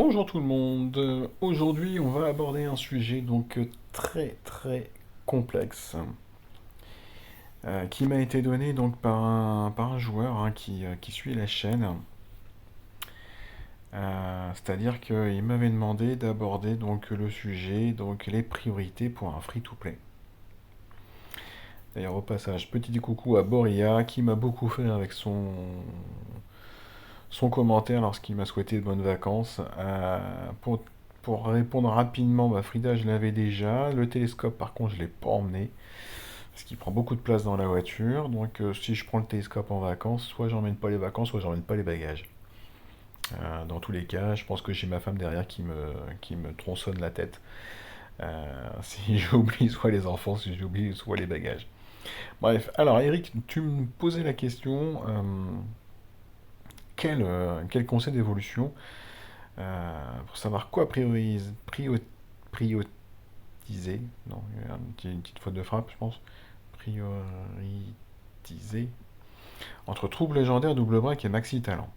Bonjour tout le monde. Aujourd'hui, on va aborder un sujet très très complexe qui m'a été donné donc par un joueur qui suit la chaîne. C'est-à-dire qu'il m'avait demandé d'aborder donc le sujet donc les priorités pour un free-to-play. D'ailleurs au passage, petit coucou à Boria qui m'a beaucoup fait avec son commentaire lorsqu'il m'a souhaité de bonnes vacances. Pour répondre rapidement, bah, Frida, je l'avais déjà. Le télescope, par contre, je ne l'ai pas emmené. Parce qu'il prend beaucoup de place dans la voiture. Donc, si je prends le télescope en vacances, soit j'emmène pas les vacances, soit j'emmène pas les bagages. Dans tous les cas, je pense que j'ai ma femme derrière qui me tronçonne la tête. Si j'oublie soit les enfants, si j'oublie soit les bagages. Bref, alors Eric, tu me posais la question quel conseil d'évolution pour savoir quoi prioriser, non, une petite faute de frappe, je pense. Prioriser entre trouble légendaire, double break et maxi talent.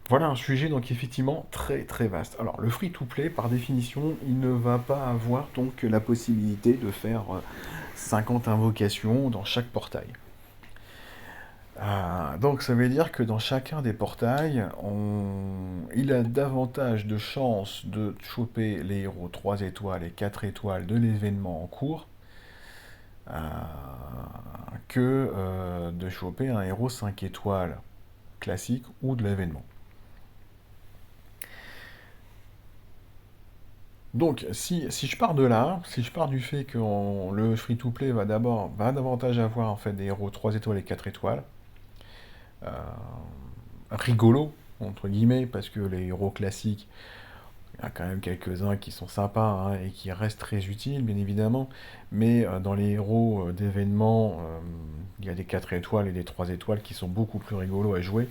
Voilà un sujet donc effectivement très très vaste. Alors le free-to-play, par définition, il ne va pas avoir donc la possibilité de faire 50 invocations dans chaque portail. Donc ça veut dire que dans chacun des portails, il a davantage de chances de choper les héros 3 étoiles et 4 étoiles de l'événement en cours euh, que de choper un héros 5 étoiles classique ou de l'événement. Donc si je pars de là, si je pars du fait que le free-to-play va davantage avoir en fait des héros 3 étoiles et 4 étoiles, euh, rigolo, entre guillemets, parce que les héros classiques, il y a quand même quelques-uns qui sont sympas hein, et qui restent très utiles, bien évidemment. Mais dans les héros d'événements, il y a des 4 étoiles et des 3 étoiles qui sont beaucoup plus rigolos à jouer.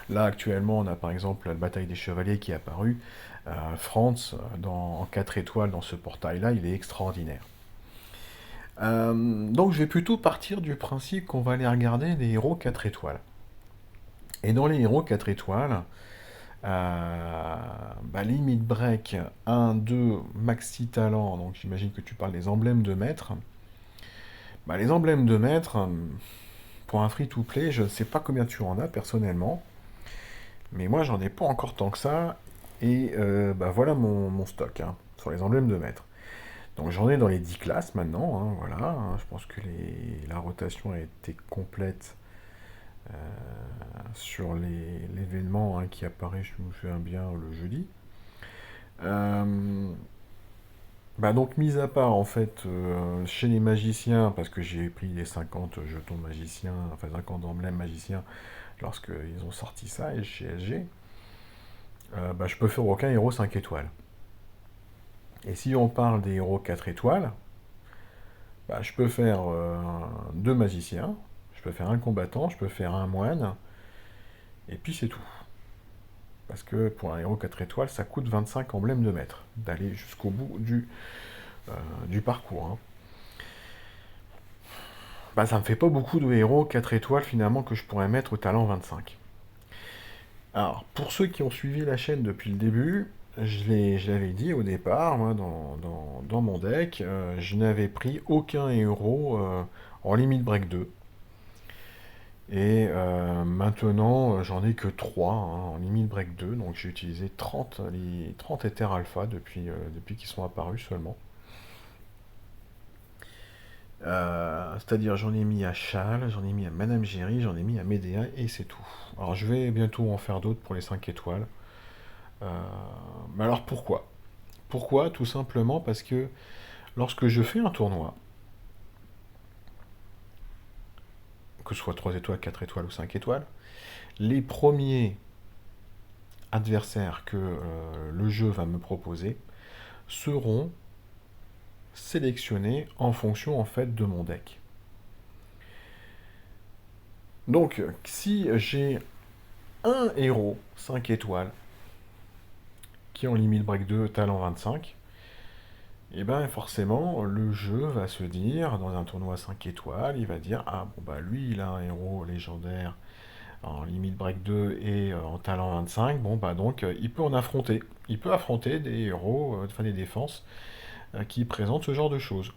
Là, actuellement, on a par exemple la bataille des chevaliers qui est apparue. Franz, en 4 étoiles dans ce portail-là, il est extraordinaire. Donc je vais plutôt partir du principe qu'on va aller regarder des héros 4 étoiles. Et dans les héros 4 étoiles, limit break 1, 2, maxi talent, donc j'imagine que tu parles des emblèmes de maître. Les emblèmes de maître, pour un free-to-play, je ne sais pas combien tu en as personnellement, mais moi j'en ai pas encore tant que ça, et voilà mon stock hein, sur les emblèmes de maître. Donc j'en ai dans les 10 classes maintenant, hein, voilà, hein, je pense que la rotation a été complète sur l'événement hein, qui apparaît, je me souviens bien, le jeudi. Euh, donc, mis à part, en fait, chez les magiciens, parce que j'ai pris les 50 jetons magiciens, enfin 50 emblèmes magiciens, lorsqu'ils ont sorti ça, et chez SG, je peux faire aucun héros 5 étoiles. Et si on parle des héros 4 étoiles, je peux faire deux magiciens, je peux faire un combattant, je peux faire un moine, et puis c'est tout. Parce que pour un héros 4 étoiles, ça coûte 25 emblèmes de maître, d'aller jusqu'au bout du parcours. Hein. Ça me fait pas beaucoup de héros 4 étoiles finalement que je pourrais mettre au talent 25. Alors, pour ceux qui ont suivi la chaîne depuis le début, je l'avais dit au départ, moi, dans mon deck, je n'avais pris aucun héros en limite break 2. Et maintenant, j'en ai que 3 hein, en limite break 2, donc j'ai utilisé 30 les 30 Ether Alpha depuis qu'ils sont apparus seulement. C'est-à-dire j'en ai mis à Chal, j'en ai mis à Madame Géry, j'en ai mis à Médéa et c'est tout. Alors je vais bientôt en faire d'autres pour les 5 étoiles. Euh, mais alors pourquoi? Pourquoi? Tout simplement parce que lorsque je fais un tournoi, que ce soit 3 étoiles, 4 étoiles ou 5 étoiles, les premiers adversaires que le jeu va me proposer seront sélectionnés en fonction en fait de mon deck. Donc si j'ai un héros 5 étoiles qui est en limite break 2, talent 25, et bien forcément, le jeu va se dire, dans un tournoi 5 étoiles, il va dire, ah bon lui il a un héros légendaire en limite break 2 et en talent 25, bon bah donc il peut en affronter. Il peut affronter des héros, enfin des défenses, qui présentent ce genre de choses.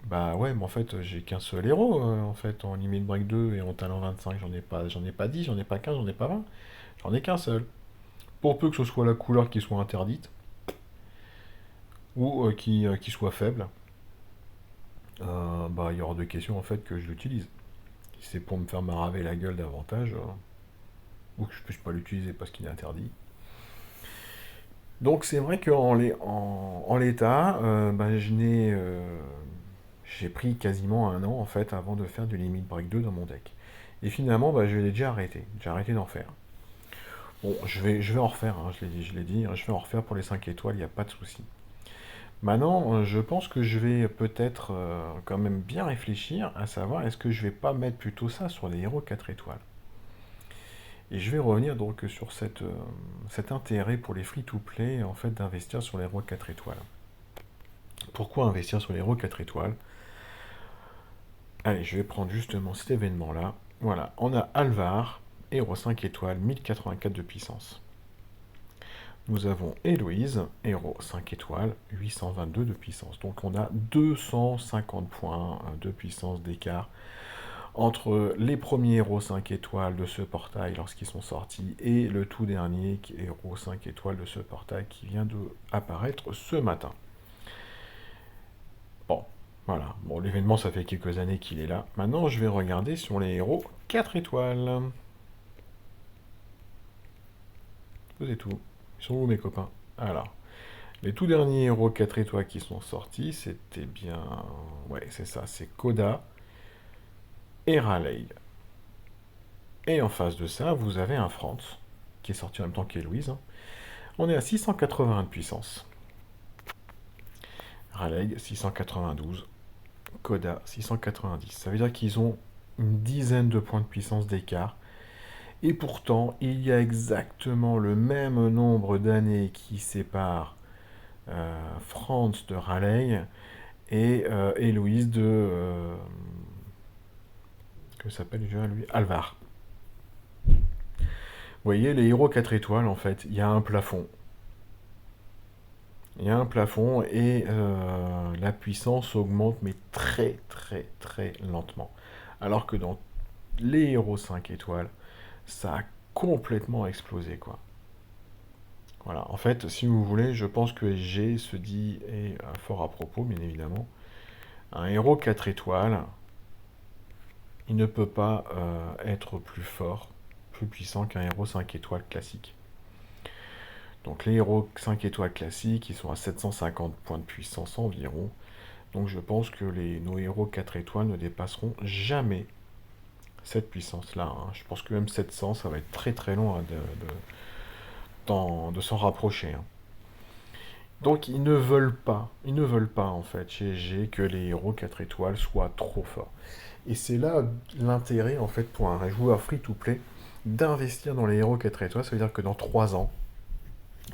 Bah ouais, mais en fait j'ai qu'un seul héros en fait en limite break 2 et en talent 25, j'en ai pas 10, j'en ai pas 15, j'en ai pas 20, j'en ai qu'un seul. Pour peu que ce soit la couleur qui soit interdite, ou qui soit faible, bah il y aura de questions en fait que je l'utilise. Si c'est pour me faire maraver la gueule davantage, ou que je puisse pas l'utiliser parce qu'il est interdit. Donc c'est vrai en l'état, bah, j'ai pris quasiment un an en fait avant de faire du Limit Break 2 dans mon deck. Et finalement, bah, je l'ai déjà arrêté. J'ai arrêté d'en faire. Bon, je vais en refaire, hein, je l'ai dit, hein, je vais en refaire pour les 5 étoiles, il n'y a pas de souci. Maintenant, je pense que je vais peut-être quand même bien réfléchir à savoir est-ce que je vais pas mettre plutôt ça sur les héros 4 étoiles. Et je vais revenir donc sur cet intérêt pour les free-to-play en fait d'investir sur les héros 4 étoiles. Pourquoi investir sur les héros 4 étoiles? Allez, je vais prendre justement cet événement-là. Voilà, on a Alvar, héros 5 étoiles, 1084 de puissance. Nous avons Héloïse, héros 5 étoiles, 822 de puissance. Donc on a 250 points de puissance d'écart entre les premiers héros 5 étoiles de ce portail lorsqu'ils sont sortis et le tout dernier héros 5 étoiles de ce portail qui vient de apparaître ce matin. Bon, voilà. Bon, l'événement, ça fait quelques années qu'il est là. Maintenant, je vais regarder sur les héros 4 étoiles. Vous êtes où? Ils sont où mes copains? Alors, les tout derniers héros 4 étoiles qui sont sortis, c'était bien... Ouais, c'est ça, c'est Koda et Raleigh. Et en face de ça, vous avez un Franz, qui est sorti en même temps qu'Héloïse. On est à 681 de puissance. Raleigh, 692. Koda, 690. Ça veut dire qu'ils ont une dizaine de points de puissance d'écart. Et pourtant, il y a exactement le même nombre d'années qui séparent Franz de Raleigh et Héloïse de... que s'appelle déjà lui? Alvar. Vous voyez, les héros 4 étoiles, en fait, il y a un plafond. Il y a un plafond et la puissance augmente, mais très très très lentement. Alors que dans les héros 5 étoiles, ça a complètement explosé, quoi. Voilà, en fait, si vous voulez, je pense que SG se dit, et fort à propos, bien évidemment, un héros 4 étoiles, il ne peut pas être plus fort, plus puissant qu'un héros 5 étoiles classique. Donc les héros 5 étoiles classiques, ils sont à 750 points de puissance environ. Donc je pense que nos héros 4 étoiles ne dépasseront jamais cette puissance-là, hein. Je pense que même 700, ça va être très très long hein, de s'en rapprocher, hein. Donc ils ne veulent pas en fait chez G que les héros 4 étoiles soient trop forts. Et c'est là l'intérêt en fait pour un joueur free-to-play d'investir dans les héros 4 étoiles. Ça veut dire que dans 3 ans,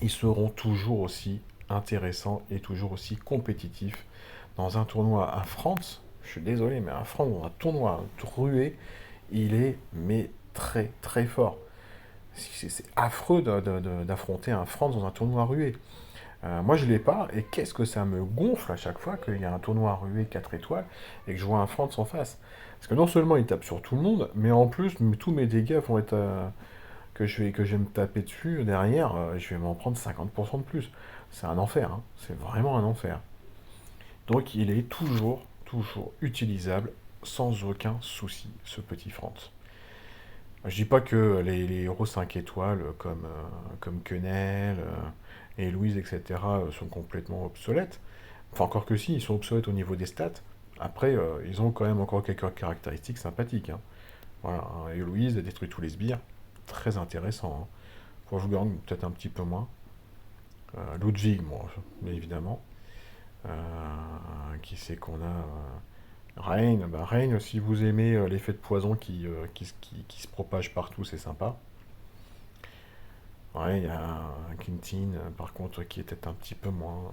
ils seront toujours aussi intéressants et toujours aussi compétitifs dans un tournoi à France. Je suis désolé, mais à France, dans un tournoi rué, il est mais très très fort. C'est affreux d'affronter un France dans un tournoi rué. Moi, je l'ai pas, et qu'est-ce que ça me gonfle à chaque fois qu'il y a un tournoi rué 4 étoiles et que je vois un France en face. Parce que non seulement il tape sur tout le monde, mais en plus, tous mes dégâts vont être que je vais me taper dessus derrière, je vais m'en prendre 50% de plus. C'est un enfer, hein. C'est vraiment un enfer. Donc il est toujours, toujours utilisable sans aucun souci, ce petit France. Je dis pas que les héros 5 étoiles comme Quenelle et Louise, etc., sont complètement obsolètes. Enfin, encore que si, ils sont obsolètes au niveau des stats. Après, ils ont quand même encore quelques caractéristiques sympathiques, hein. Voilà, hein. Et Louise a détruit tous les sbires. Très intéressant, hein. Wolfgang, peut-être un petit peu moins. Ludwig, bon, bien évidemment. Euh, qui c'est qu'on a Rain, bah Rain, si vous aimez l'effet de poison qui se propage partout, c'est sympa. Ouais, il y a un Quintin, par contre, qui est peut-être un petit peu moins.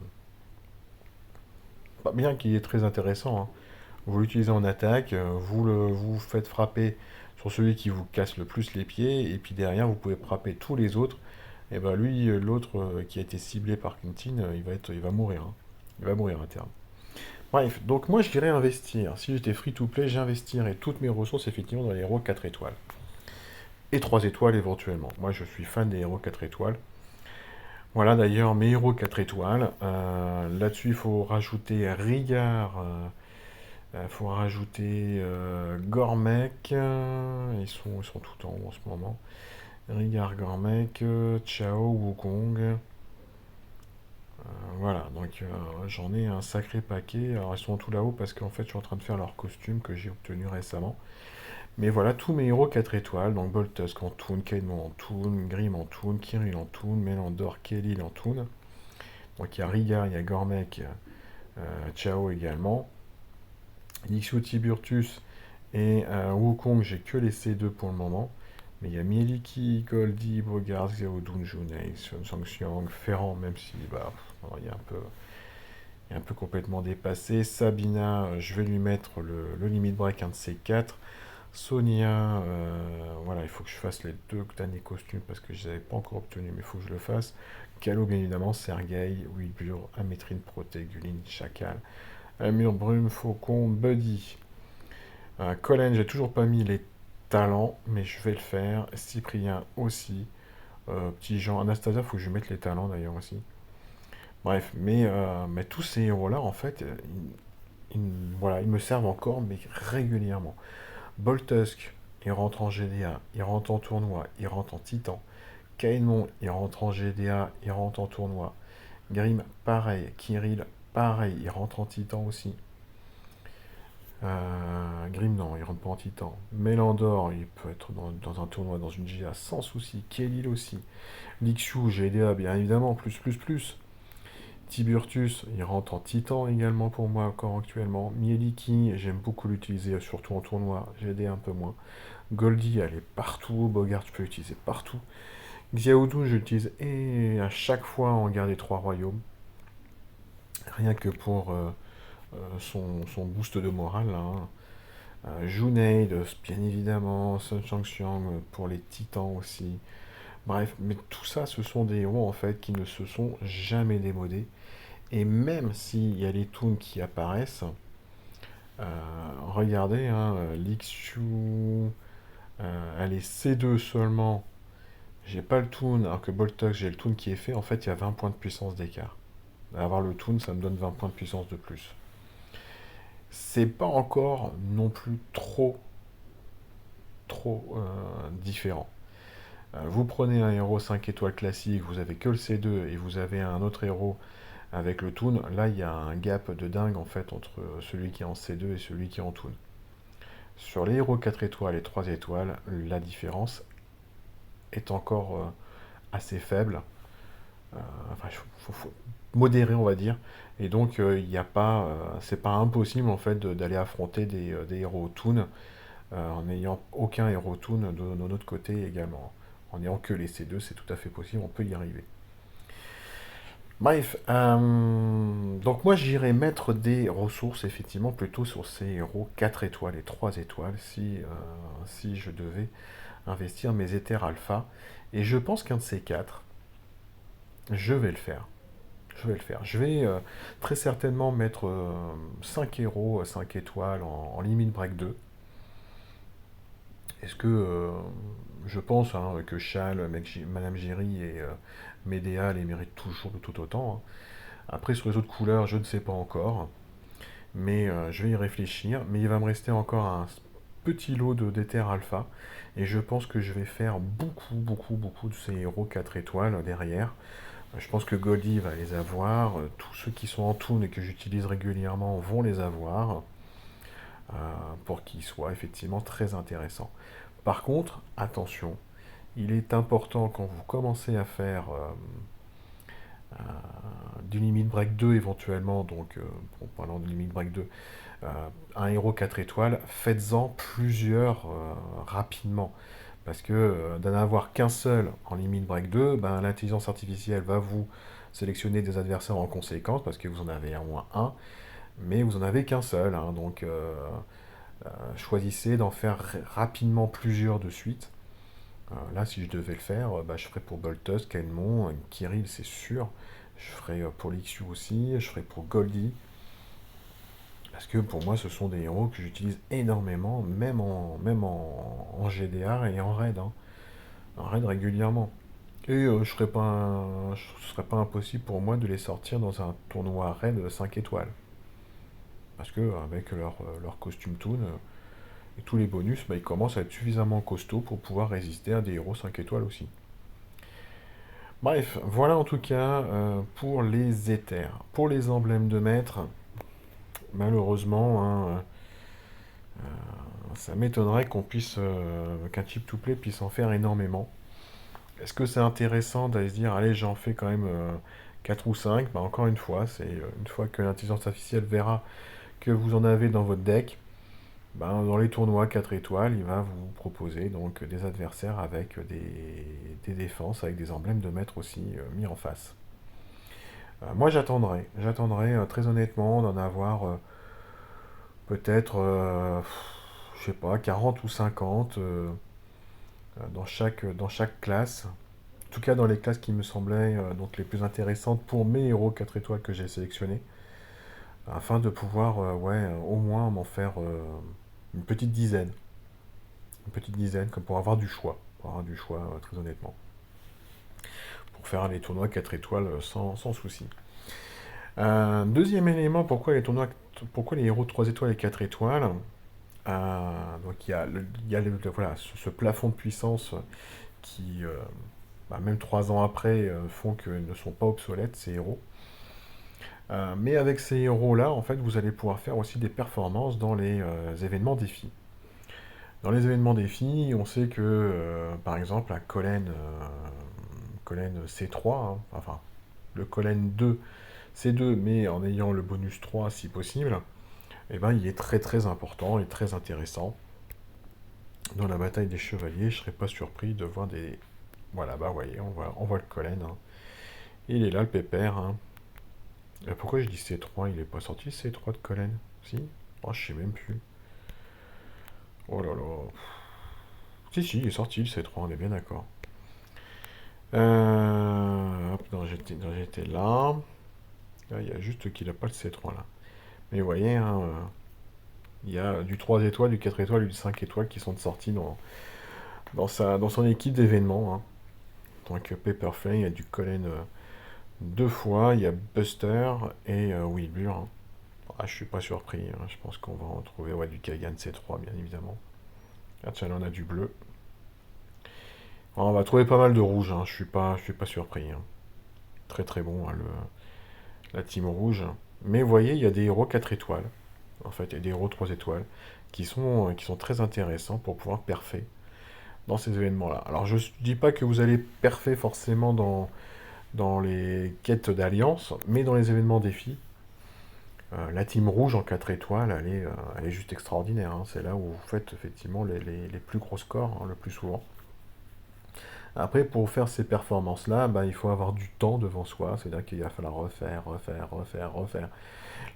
Pas bien qu'il est très intéressant, hein. Vous l'utilisez en attaque, vous faites frapper sur celui qui vous casse le plus les pieds, et puis derrière, vous pouvez frapper tous les autres. Et ben lui, l'autre qui a été ciblé par Quentin, il va mourir, hein. Il va mourir à terme. Bref, donc moi je dirais investir. Si j'étais free to play, j'investirais toutes mes ressources effectivement dans les héros 4 étoiles. Et 3 étoiles éventuellement. Moi je suis fan des héros 4 étoiles. Voilà d'ailleurs mes héros 4 étoiles. Là-dessus il faut rajouter Rigard. Il faut rajouter Gormek. Ils sont tout en haut en ce moment. Rigard, Gormek, Chao, Wukong. Voilà, donc j'en ai un sacré paquet. Alors ils sont tout là-haut parce qu'en fait je suis en train de faire leur costume que j'ai obtenu récemment. Mais voilà, tous mes héros 4 étoiles, donc Boltusk en Toon, Kaidmon en Toon, Grim en Toon, Kirill en Toon, Melandor, Kelil en Toon. Donc il y a Rigard, il y a Gormek, Chao également. Nixu, Tiburtus et Wukong, j'ai que les C2 pour le moment. Mais il y a Mieliki, Goldie, Bogart, Xiaodun, Junei, Xiang, Ferrand, même si bah, il y a un peu, il est un peu complètement dépassé. Sabina, je vais lui mettre le limit break, un de ces quatre. Sonia, voilà, il faut que je fasse les deux derniers costumes parce que je ne les avais pas encore obtenus, mais il faut que je le fasse. Calo, bien évidemment, Sergei, Wilbur, Amétrine, Protect, Gulin, Chacal, Amur, Brume, Faucon, Buddy. Colin, j'ai toujours pas mis les talents, mais je vais le faire. Cyprien aussi. Petit Jean, Anastasia, il faut que je mette les talents d'ailleurs aussi. Bref, mais tous ces héros-là, en fait, voilà, ils me servent encore, mais régulièrement. Boltusk, il rentre en GDA, il rentre en tournoi, il rentre en Titan. Kainmon, il rentre en GDA, il rentre en tournoi. Grim, pareil. Kirill, pareil, il rentre en Titan aussi. Grim, non, il rentre pas en Titan. Melandor, il peut être dans un tournoi, dans une GA sans souci. Kelil aussi. Lixiu, GDA, bien évidemment, plus, plus, plus. Tiburtus, il rentre en Titan également pour moi encore actuellement. Mieliki, j'aime beaucoup l'utiliser, surtout en tournoi. GD un peu moins. Goldie, elle est partout. Bogart, je peux l'utiliser partout. Xiaodun, je l'utilise et à chaque fois en guerre des trois royaumes. Rien que pour son boost de morale, là, hein. Junaid, bien évidemment. Sun Changxiang pour les titans aussi. Bref, mais tout ça, ce sont des héros en fait qui ne se sont jamais démodés. Et même s'il y a les toons qui apparaissent, regardez, hein, Lixiu, elle est C2 seulement. J'ai pas le toon, alors que Boltox, j'ai le toon qui est fait. En fait, il y a 20 points de puissance d'écart. Avoir le toon, ça me donne 20 points de puissance de plus. C'est pas encore non plus trop différent. Vous prenez un héros 5 étoiles classique, vous avez que le C2 et vous avez un autre héros avec le toon, là il y a un gap de dingue en fait entre celui qui est en C2 et celui qui est en toon. Sur les héros 4 étoiles et 3 étoiles, la différence est encore assez faible. Enfin, faut modérer on va dire. Et donc il n'y a pas, c'est pas impossible en fait d'aller affronter des héros toon en n'ayant aucun héros toon de notre côté également. En n'ayant que les C2, c'est tout à fait possible, on peut y arriver. Bref, donc moi j'irais mettre des ressources effectivement plutôt sur ces héros 4 étoiles et 3 étoiles si je devais investir mes éthers alpha. Et je pense qu'un de ces quatre, je vais le faire. Je vais le faire. Je vais très certainement mettre 5 héros 5 étoiles en limite break 2. Est-ce que je pense hein, que Chal, Madame Géry et Médéa les méritent toujours tout autant, hein. Après, sur les autres couleurs, je ne sais pas encore. Mais je vais y réfléchir. Mais il va me rester encore un petit lot de d'Ether Alpha. Et je pense que je vais faire beaucoup, beaucoup, beaucoup de ces héros 4 étoiles derrière. Je pense que Goldie va les avoir. Tous ceux qui sont en Toon et que j'utilise régulièrement vont les avoir. euh, pour qu'ils soient effectivement très intéressants. Par contre, attention, il est important quand vous commencez à faire du limit break 2 éventuellement, donc en parlant de limit break 2, euh, un héros 4 étoiles, faites-en plusieurs rapidement. Parce que d'en avoir qu'un seul en limit break 2, ben, l'intelligence artificielle va vous sélectionner des adversaires en conséquence, parce que vous en avez au moins un. mais vous en avez qu'un seul, hein, donc choisissez d'en faire rapidement plusieurs de suite. Là, si je devais le faire, bah, je ferais pour Boltus, Kenmon, Kirill, c'est sûr. Je ferais pour l'XU aussi, je ferais pour Goldie. Parce que pour moi, ce sont des héros que j'utilise énormément, même en GDR et en raid, hein. En raid régulièrement. Et ce serait pas impossible pour moi de les sortir dans un tournoi raid 5 étoiles. Parce que avec leur costume toon et tous les bonus, bah, ils commencent à être suffisamment costauds pour pouvoir résister à des héros 5 étoiles aussi. Bref, voilà en tout cas pour les éthers. Pour les emblèmes de maître, malheureusement, hein, ça m'étonnerait qu'un chip to play puisse en faire énormément. Est-ce que c'est intéressant d'aller se dire, allez, j'en fais quand même 4 ou 5? Bah, encore une fois, c'est une fois que l'intelligence artificielle verra que vous en avez dans votre deck, ben, dans les tournois 4 étoiles, il va vous proposer donc des adversaires avec des défenses, avec des emblèmes de maître aussi mis en face. Moi j'attendrai très honnêtement d'en avoir peut-être, je sais pas, 40 ou 50 dans chaque classe. En tout cas dans les classes qui me semblaient donc les plus intéressantes pour mes héros 4 étoiles que j'ai sélectionnés, afin de pouvoir ouais, au moins m'en faire une petite dizaine. Une petite dizaine, comme pour avoir du choix. Pour avoir du choix, très honnêtement. Pour faire les tournois 4 étoiles sans souci. Deuxième élément, pourquoi les héros 3 étoiles et 4 étoiles. Donc voilà, ce plafond de puissance qui, bah, même 3 ans après, font qu'ils ne sont pas obsolètes, ces héros. Mais avec ces héros-là, en fait, vous allez pouvoir faire aussi des performances dans les événements défis. Dans les événements défis, on sait que, par exemple, un Collen C3, hein, enfin, le Collen 2, C2, mais en ayant le bonus 3 si possible, eh ben, il est très très important et très intéressant. Dans la bataille des chevaliers, je serais pas surpris de voir des... Voilà, bah voyez, on voit le Collen, hein. Il est là, le pépère, hein. Pourquoi je dis C3? Il est pas sorti C3 de Collen? Si? Oh, je sais même plus. Oh là là. Si, il est sorti le C3, on est bien d'accord. Hop, non, j'étais là. Là, il y a juste qu'il n'a pas le C3 là. Mais vous voyez, hein, il y a du 3 étoiles, du 4 étoiles et du 5 étoiles qui sont sortis dans son équipe d'événements, hein. Donc Paperflame, il y a du Colin 2 fois, il y a Buster et Wilbur, hein. Ah, je suis pas surpris, hein. Je pense qu'on va en trouver, ouais, du Kagan C3 bien évidemment. Ah tiens, là on a du bleu. Alors, on va trouver pas mal de rouge, hein. Je suis pas surpris, hein. Très très bon, hein, la team rouge. Mais vous voyez, il y a des héros 4 étoiles, en fait, et des héros 3 étoiles, qui sont très intéressants pour pouvoir perfer dans ces événements-là. Alors je ne dis pas que vous allez perfer forcément dans les quêtes d'alliance, mais dans les événements défis, la team rouge en 4 étoiles, elle est juste extraordinaire, hein. C'est là où vous faites effectivement les plus gros scores, hein, le plus souvent. Après, pour faire ces performances-là, bah, il faut avoir du temps devant soi, c'est-à-dire qu'il va falloir refaire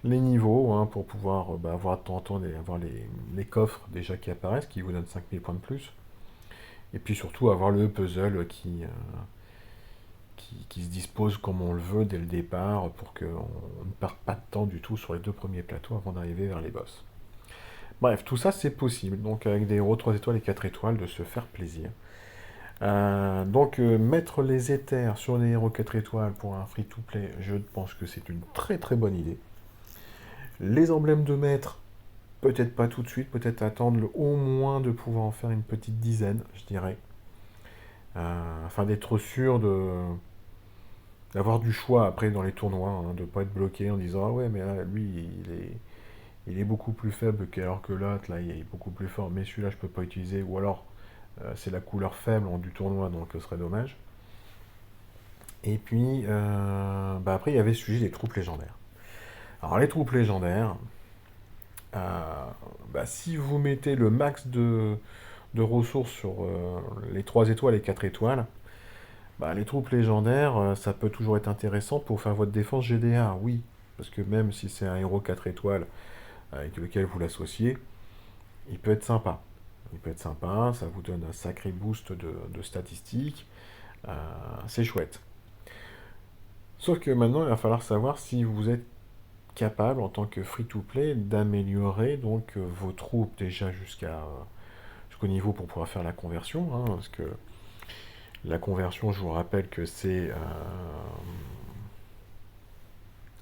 les niveaux, hein, pour pouvoir bah, avoir de temps en temps avoir les coffres déjà qui apparaissent, qui vous donnent 5000 points de plus. Et puis surtout avoir le puzzle qui se dispose comme on le veut dès le départ pour qu'on ne perde pas de temps du tout sur les 2 premiers plateaux avant d'arriver vers les boss. Bref, tout ça c'est possible, donc avec des héros 3 étoiles et 4 étoiles, de se faire plaisir. Donc mettre les éthers sur les héros 4 étoiles pour un free-to-play, je pense que c'est une très très bonne idée. Les emblèmes de maître, peut-être pas tout de suite, peut-être attendre au moins de pouvoir en faire une petite dizaine, je dirais. Afin d'être sûr d'avoir du choix après dans les tournois, hein, de ne pas être bloqué en disant ah ouais mais là lui il est beaucoup plus faible alors que l'autre là il est beaucoup plus fort mais celui-là je peux pas utiliser ou alors c'est la couleur faible du tournoi donc ce serait dommage. Et puis bah après il y avait le sujet des troupes légendaires. Alors les troupes légendaires, bah, si vous mettez le max de ressources sur les 3 étoiles et 4 étoiles, bah, les troupes légendaires, ça peut toujours être intéressant pour faire votre défense GDA, oui. parce que même si c'est un héros 4 étoiles avec lequel vous l'associez, il peut être sympa. Il peut être sympa, ça vous donne un sacré boost de statistiques, c'est chouette. Sauf que maintenant, il va falloir savoir si vous êtes capable, en tant que free-to-play, d'améliorer donc vos troupes déjà jusqu'au niveau pour pouvoir faire la conversion, hein, parce que la conversion, je vous rappelle que c'est...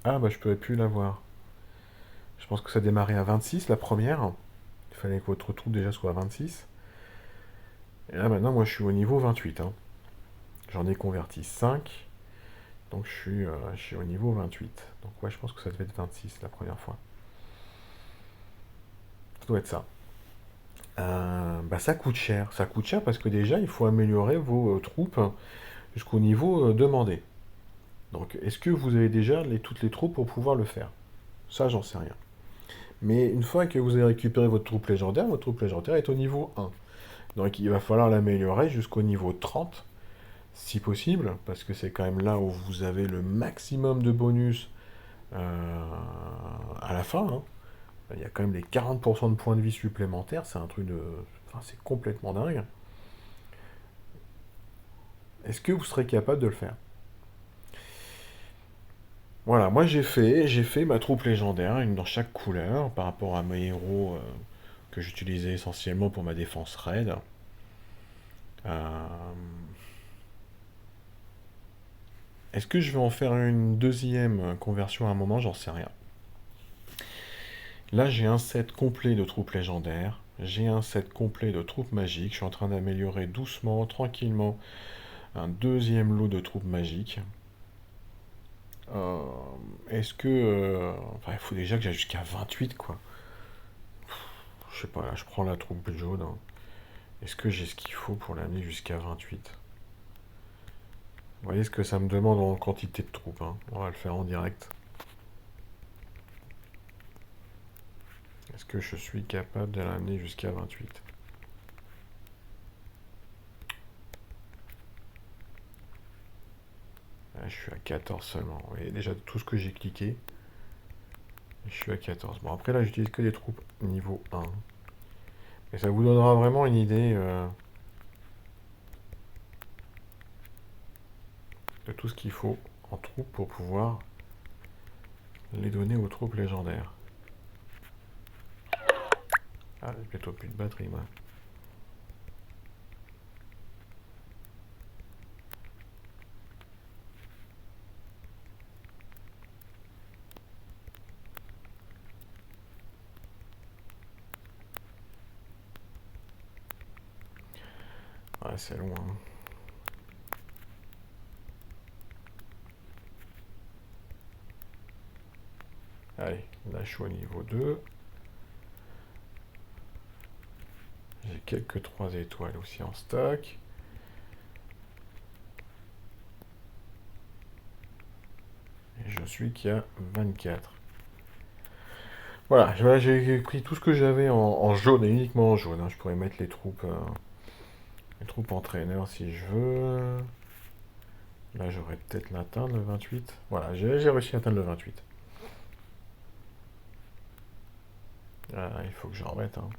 Ah, bah je ne pourrais plus l'avoir. Je pense que ça démarrait à 26, la première. Il fallait que votre troupe déjà soit à 26. Et là, maintenant, moi, je suis au niveau 28. Hein. J'en ai converti 5. Donc, je suis au niveau 28. Donc, ouais, je pense que ça devait être 26 la première fois. Ça doit être ça. Bah, ça coûte cher. Ça coûte cher parce que déjà, il faut améliorer vos troupes jusqu'au niveau demandé. Donc, est-ce que vous avez déjà toutes les troupes pour pouvoir le faire? Ça, j'en sais rien. Mais une fois que vous avez récupéré votre troupe légendaire est au niveau 1. Donc, il va falloir l'améliorer jusqu'au niveau 30, si possible, parce que c'est quand même là où vous avez le maximum de bonus à la fin. Hein. Il y a quand même les 40% de points de vie supplémentaires, c'est un truc de... Enfin, c'est complètement dingue. Est-ce que vous serez capable de le faire? Voilà, moi j'ai fait ma troupe légendaire, une dans chaque couleur, par rapport à mes héros que j'utilisais essentiellement pour ma défense raid. Euh, Est-ce que je vais en faire une deuxième conversion à un moment? J'en sais rien. Là, j'ai un set complet de troupes légendaires. J'ai un set complet de troupes magiques. Je suis en train d'améliorer doucement, tranquillement, un deuxième lot de troupes magiques. Euh, Est-ce que... enfin, il faut déjà que j'aille jusqu'à 28, quoi. Je sais pas, là, je prends la troupe jaune. Hein. Est-ce que j'ai ce qu'il faut pour l'amener jusqu'à 28? Vous voyez ce que ça me demande en quantité de troupes. Hein. On va le faire en direct. Est-ce que je suis capable de l'amener jusqu'à 28? Là, je suis à 14 seulement. Vous voyez déjà tout ce que j'ai cliqué. Je suis à 14. Bon, après là, j'utilise que des troupes niveau 1. Et ça vous donnera vraiment une idée de tout ce qu'il faut en troupes pour pouvoir les donner aux troupes légendaires. Ah, j'ai plutôt plus de batterie, moi. Ouais, c'est loin. Hein. Allez, là, je suis au niveau 2. J'ai quelques 3 étoiles aussi en stock. Et je suis qu'à 24. Voilà, j'ai pris tout ce que j'avais en jaune et uniquement en jaune. Hein. Je pourrais mettre les troupes entraîneurs si je veux. Là, j'aurais peut-être l'atteindre le 28. Voilà, j'ai réussi à atteindre le 28. Ah, il faut que j'en remette. Hein.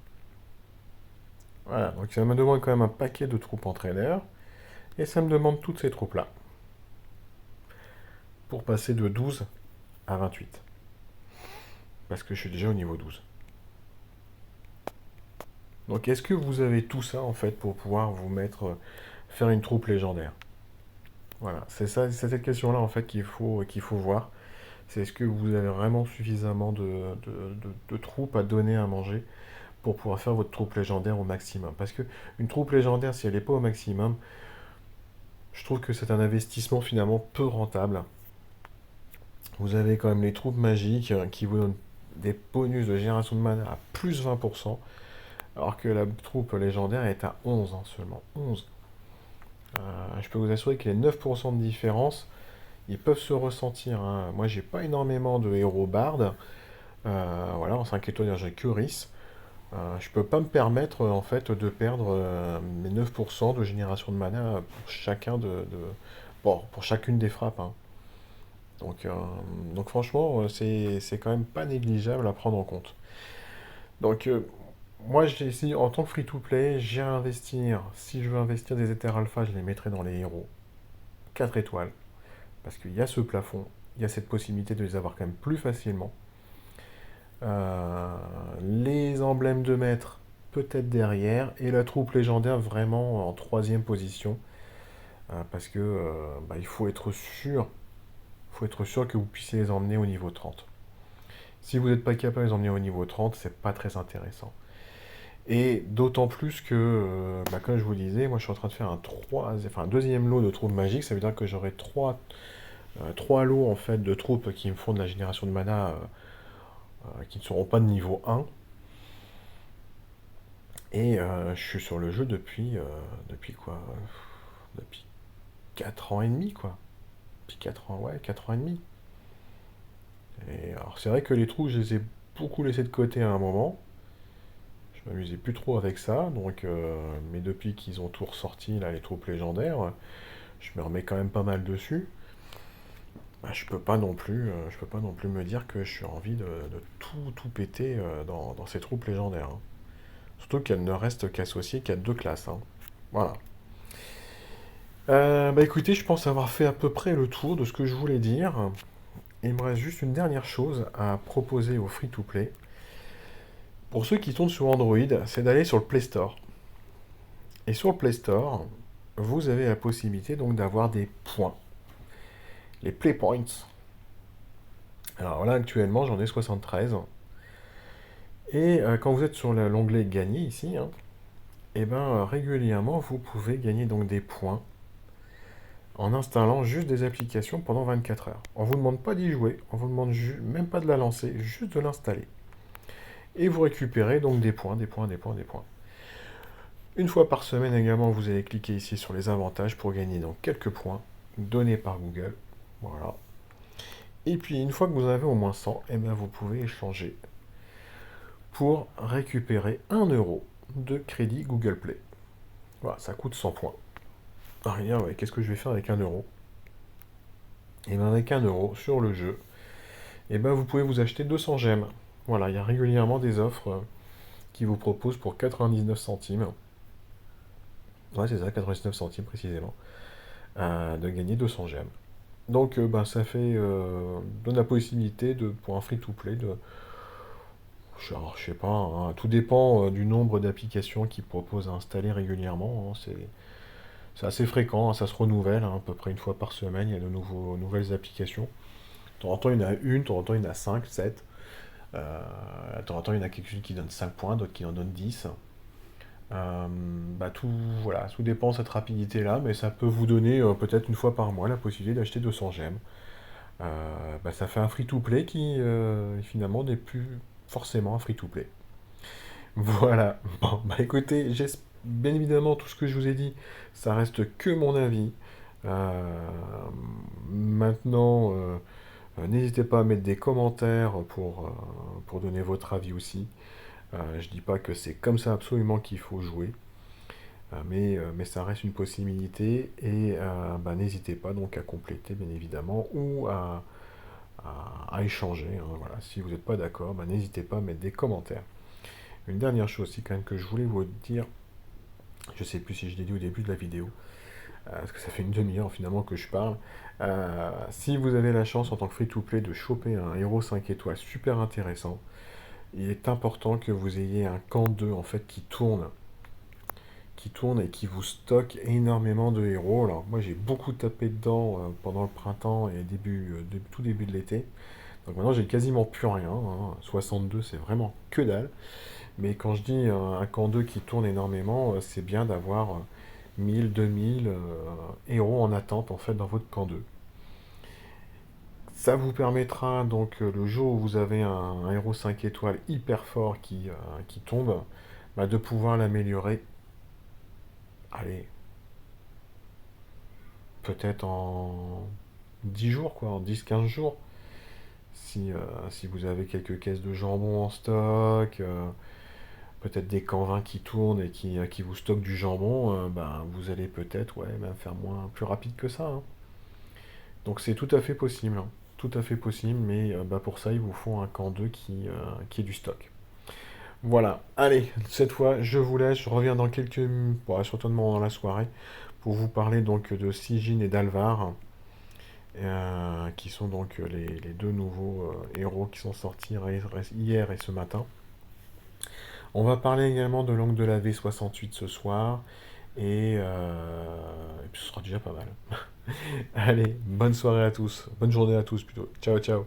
Voilà, donc ça me demande quand même un paquet de troupes entraîneurs. Et ça me demande toutes ces troupes-là. Pour passer de 12 à 28. Parce que je suis déjà au niveau 12. Donc est-ce que vous avez tout ça en fait pour pouvoir vous mettre, faire une troupe légendaire? Voilà, c'est ça, c'est cette question-là en fait qu'il faut voir. C'est est-ce que vous avez vraiment suffisamment de troupes à donner à manger pour pouvoir faire votre troupe légendaire au maximum. Parce que une troupe légendaire, si elle n'est pas au maximum, je trouve que c'est un investissement finalement peu rentable. Vous avez quand même les troupes magiques qui vous donnent des bonus de génération de mana à plus 20%, alors que la troupe légendaire est à 11 hein, seulement. 11. Je peux vous assurer que les 9% de différence, ils peuvent se ressentir. Hein. Moi, j'ai pas énormément de héros bardes. Voilà, en 5 étoiles, j'ai que Rhys. Je peux pas me permettre en fait de perdre mes 9% de génération de mana pour chacun bon, pour chacune des frappes. Hein. Donc, euh, donc franchement, c'est quand même pas négligeable à prendre en compte. Donc, moi, en tant que free-to-play, j'ai à investir. Si je veux investir des Ethers Alpha, je les mettrai dans les héros. 4 étoiles. Parce qu'il y a ce plafond, il y a cette possibilité de les avoir quand même plus facilement. Les emblèmes de maître, peut-être derrière. Et la troupe légendaire, vraiment en troisième position. Parce que bah, il faut être sûr que vous puissiez les emmener au niveau 30. Si vous n'êtes pas capable de les emmener au niveau 30, c'est pas très intéressant. Et d'autant plus que, bah, comme je vous le disais, moi je suis en train de faire un deuxième lot de troupes magiques. Ça veut dire que j'aurai trois lots en fait de troupes qui me font de la génération de mana qui ne seront pas de niveau 1. Et je suis sur le jeu depuis quoi? Depuis 4 ans et demi quoi. Depuis 4 ans, ouais, 4 ans et demi. Et alors c'est vrai que les trous, je les ai beaucoup laissés de côté à un moment. Je m'amusais plus trop avec ça, mais depuis qu'ils ont tout ressorti, là, les troupes légendaires, je me remets quand même pas mal dessus. Bah, je peux pas non plus me dire que je suis envie de tout péter dans ces troupes légendaires, hein. Surtout qu'elles ne restent qu'associées qu'à deux classes, hein. Voilà. Bah écoutez, je pense avoir fait à peu près le tour de ce que je voulais dire. Il me reste juste une dernière chose à proposer aux free-to-play. Pour ceux qui tournent sur Android, c'est d'aller sur le Play Store. Et sur le Play Store, vous avez la possibilité donc d'avoir des points, les Play Points. Alors là, actuellement, j'en ai 73. Et quand vous êtes sur l'onglet Gagner ici, hein, et ben régulièrement, vous pouvez gagner donc des points en installant juste des applications pendant 24 heures. On ne vous demande pas d'y jouer, on vous demande même pas de la lancer, juste de l'installer. Et vous récupérez donc des points, des points, des points, des points. Une fois par semaine également, vous allez cliquer ici sur les avantages pour gagner donc quelques points donnés par Google. Voilà. Et puis une fois que vous en avez au moins 100, eh bien, vous pouvez échanger pour récupérer 1 € de crédit Google Play. Voilà, ça coûte 100 points. Rien, ouais, qu'est-ce que je vais faire avec 1 €? Et bien avec 1 € sur le jeu, et ben vous pouvez vous acheter 200 gemmes. Voilà, il y a régulièrement des offres qui vous proposent pour 99 centimes. Ouais, c'est ça, 99 centimes précisément, de gagner 200 gemmes. Donc, ben, ça donne la possibilité pour un free-to-play je sais pas, hein, tout dépend du nombre d'applications qu'ils proposent à installer régulièrement, hein, c'est assez fréquent, hein, ça se renouvelle, hein, à peu près une fois par semaine, il y a nouvelles applications. De temps en temps, il y en a une, de temps en temps, il y en a 5, 7. De temps en temps, il y en a quelques-unes qui donnent 5 points, d'autres qui en donnent 10. Bah voilà, tout dépend de cette rapidité-là, mais ça peut vous donner peut-être une fois par mois la possibilité d'acheter 200 gemmes. Bah, ça fait un free-to-play qui finalement n'est plus forcément un free-to-play. Voilà. Bon, bah écoutez, bien évidemment tout ce que je vous ai dit, ça reste que mon avis. Euh, Maintenant, n'hésitez pas à mettre des commentaires pour donner votre avis aussi. Je dis pas que c'est comme ça absolument qu'il faut jouer, mais ça reste une possibilité et bah, n'hésitez pas donc à compléter bien évidemment ou à échanger, hein, voilà. Si vous n'êtes pas d'accord, bah, n'hésitez pas à mettre des commentaires. Une dernière chose aussi quand même que je voulais vous dire, je sais plus si je l'ai dit au début de la vidéo, parce que ça fait une demi-heure finalement que je parle. Si vous avez la chance en tant que free-to-play de choper un héros 5 étoiles super intéressant, il est important que vous ayez un camp 2 en fait qui tourne et qui vous stocke énormément de héros. Alors moi j'ai beaucoup tapé dedans pendant le printemps et tout début de l'été. Donc maintenant j'ai quasiment plus rien, hein. 62 c'est vraiment que dalle. Mais quand je dis un camp 2 qui tourne énormément, c'est bien d'avoir 1000, 2000 héros en attente en fait dans votre camp 2. Ça vous permettra donc le jour où vous avez un héros 5 étoiles hyper fort qui tombe, bah, de pouvoir l'améliorer. Allez, peut-être en 10 jours, quoi, en 10-15 jours. Si vous avez quelques caisses de jambon en stock, peut-être des camps 20 qui tournent et qui vous stockent du jambon, ben, vous allez peut-être ouais, même faire plus rapide que ça, hein. Donc c'est tout à fait possible, hein. tout à fait possible, mais bah, pour ça, il vous faut un camp 2 qui est du stock. Voilà, allez, cette fois, je vous laisse, je reviens dans quelques... Bon, certainement dans la soirée, pour vous parler donc de Sigyn et d'Alvar, qui sont donc les deux nouveaux héros qui sont sortis hier et ce matin. On va parler également de l'angle de la V68 ce soir, et puis ce sera déjà pas mal. Allez, bonne soirée à tous, bonne journée à tous plutôt. Ciao, ciao.